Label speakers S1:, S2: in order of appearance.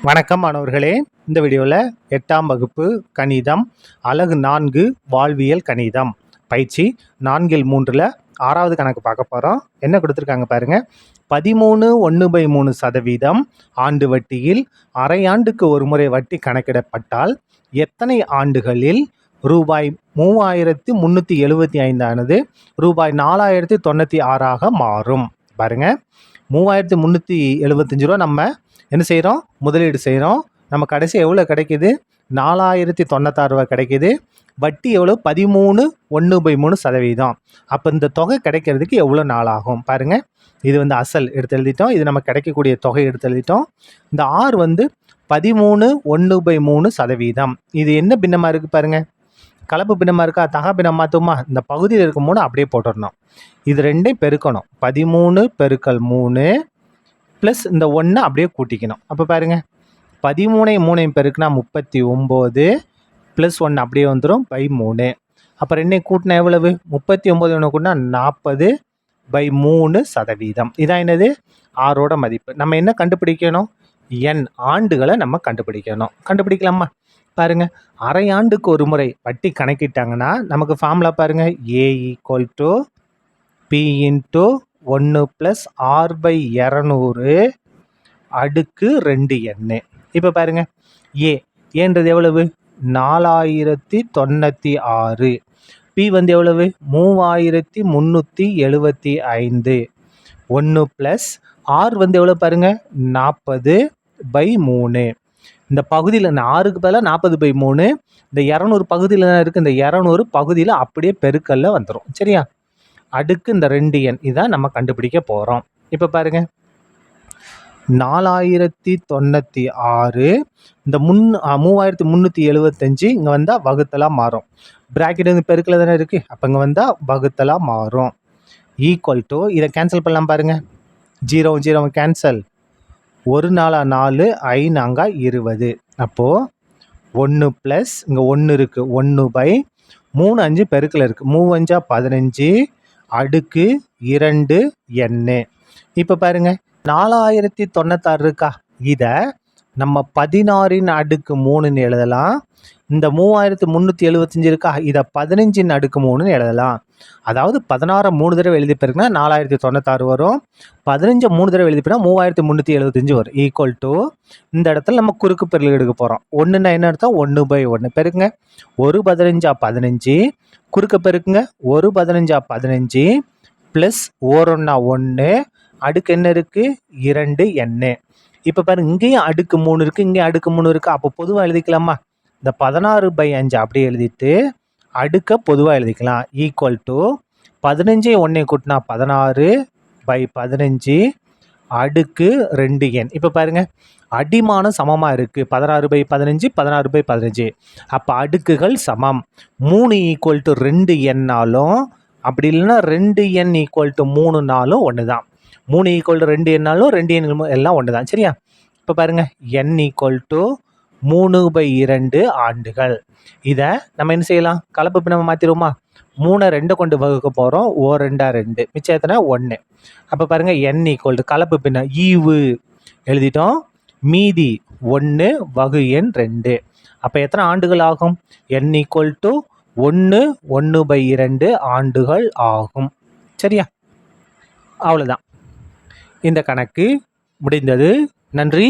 S1: வணக்கம் மாணவர்களே. இந்த வீடியோவில் 8ஆம் வகுப்பு கணிதம் அலகு 4 வாழ்வியல் கணிதம் பயிற்சி 4/3 6வது கணக்கு பார்க்க போகிறோம். என்ன கொடுத்துருக்காங்க பாருங்கள். 13/1/3% ஆண்டு வட்டியில் அரை ஆண்டுக்கு ஒரு முறை வட்டி கணக்கிடப்பட்டால் எத்தனை ஆண்டுகளில் ரூபாய் 3375 ஆனது ரூபாய் 4096 மாறும்? பாருங்கள், 3375 ரூபா நம்ம என்ன செய்கிறோம்? முதலீடு செய்கிறோம். நம்ம கடைசி எவ்வளோ கிடைக்கிது? 4096 ரூபா கிடைக்கிது. வட்டி எவ்வளோ? 13/1/3%. அப்போ இந்த தொகை கிடைக்கிறதுக்கு எவ்வளோ நாள் ஆகும் பாருங்கள். இது அசல் எடுத்து எழுதிட்டோம். இது நம்ம கிடைக்கக்கூடிய தொகை எடுத்து எழுதிட்டோம். இந்த ஆர் 13/1/3%. இது என்ன பின்னமாக இருக்குது பாருங்கள். கலப்பு பின்னமாக இருக்கா? தகா பின்னம் மாற்றுமா? இந்த பகுதியில் இருக்கும் 3 அப்படியே போட்டுடணும். இது ரெண்டையும் பெருக்கணும். 13 × 3 ப்ளஸ் இந்த 1 அப்படியே கூட்டிக்கணும். அப்போ பாருங்கள், 13 3 பெருக்குனா 39 ப்ளஸ் 1 அப்படியே வந்துடும் /3. அப்போ ரெண்டையும் கூட்டினா எவ்வளவு? 39 ஒன்று கூட்டினா 40/3%. இதான் என்னது? ஆரோட மதிப்பு. நம்ம என்ன கண்டுபிடிக்கணும்? n ஆண்டுகளை நம்ம கண்டுபிடிக்கணும். கண்டுபிடிக்கலாமா? பாருங்கள், அரை ஆண்டுக்கு ஒரு முறை வட்டி கணக்கிட்டாங்கன்னா நமக்கு ஃபார்முலா பாருங்கள். A = P × 1 + R/200 அடுக்கு 2n. இப்போ பாருங்க, ஏன்றது எவ்வளவு? 4096. பி எவ்வளவு? 3375. 1 + R எவ்வளவு பாருங்க? 40/3. இந்த பகுதியில் இந்த 6க்கு பதிலாக 40/3. இந்த 200 பகுதியில் தான் இருக்குது. இந்த 200 பகுதியில் அப்படியே பெருக்கல்ல வந்துடும். சரியா? அடுக்கு இந்த 2n இதான் நம்ம கண்டுபிடிக்க போகிறோம். இப்போ பாருங்க, 4096 இந்த 3375 இங்கே வந்தால் வகுத்தலாக மாறும். பிராக்கெட் வந்து பெருக்கில் தானே இருக்குது. அப்போ இங்கே வந்தால் வகுத்தலாக மாறும். ஈக்குவல் இதை கேன்சல் பண்ணலாம் பாருங்கள். 0 0 கேன்சல். 1 4 4 5 4 20. அப்போது 1 + இங்கே 1 இருக்குது. 1/3 5 பெருக்கில் இருக்குது. 3 5 15 அடுக்கு 2n. இப்போ பாருங்க, 4096 இருக்கா? இதை நம்ம 16 அடுக்கு 3ன்னு எழுதலாம். இந்த 3375 இருக்கா? இதை 15 அடுக்கு 3ன்னு எழுதலாம். அதாவது 16 3 தடவை எழுதி பெருக்குனா 4096 வரும். 15 3 தடவை எழுதி பெருனா 3375 வரும். ஈக்குவல் இந்த இடத்துல நம்ம குறுக்கு பெருக்கல் எடுக்க போகிறோம். 1ன்னா என்ன அர்த்தம்? 1/1 பெருக்குங்க. 1 15 15 குறுக்க பெருக்குங்க. 1 15 15 ப்ளஸ் 1 1 அடுக்கு என்ன இருக்குது? 2n. இப்போ பாருங்க, இங்கேயும் அடுக்கு 3 இருக்குது, இங்கேயும் அடுக்கு 3 இருக்குது. அப்போ பொதுவாக எழுதிக்கலாமா? இந்த 16/5 அப்படியே எழுதிட்டு அடுக்க பொதுவாக எழுதிக்கலாம். ஈக்குவல் 15 1 கூட்டினா 16/15 அடுக்கு 2n. இப்போ பாருங்க, அடிமானம் சமமாக இருக்குது. 16/15 16/15. அப்போ அடுக்குகள் சமம். 3 = 2n அப்படி இல்லைன்னா 2n = 3 ஒன்று தான். 3 = 2n 2n எல்லாம் ஒன்று தான். சரியா? இப்போ பாருங்கள், n = 3/2 ஆண்டுகள். இதை நம்ம என்ன செய்யலாம்? கலப்பு பின்னம் மாற்றிடுவோமா? 3 2 கொண்டு வகுக்க போகிறோம். 2 2 மிச்சம் எத்தனை? 1. அப்போ பாருங்கள், n = கலப்பு பின்னம் ஈவு எழுதிட்டோம். மீதி 1 / 2. அப்போ எத்தனை ஆண்டுகள் ஆகும்? n = 1/2 ஆண்டுகள் ஆகும். சரியா? அவ்வளோதான். இந்த கணக்கு முடிந்தது. நன்றி.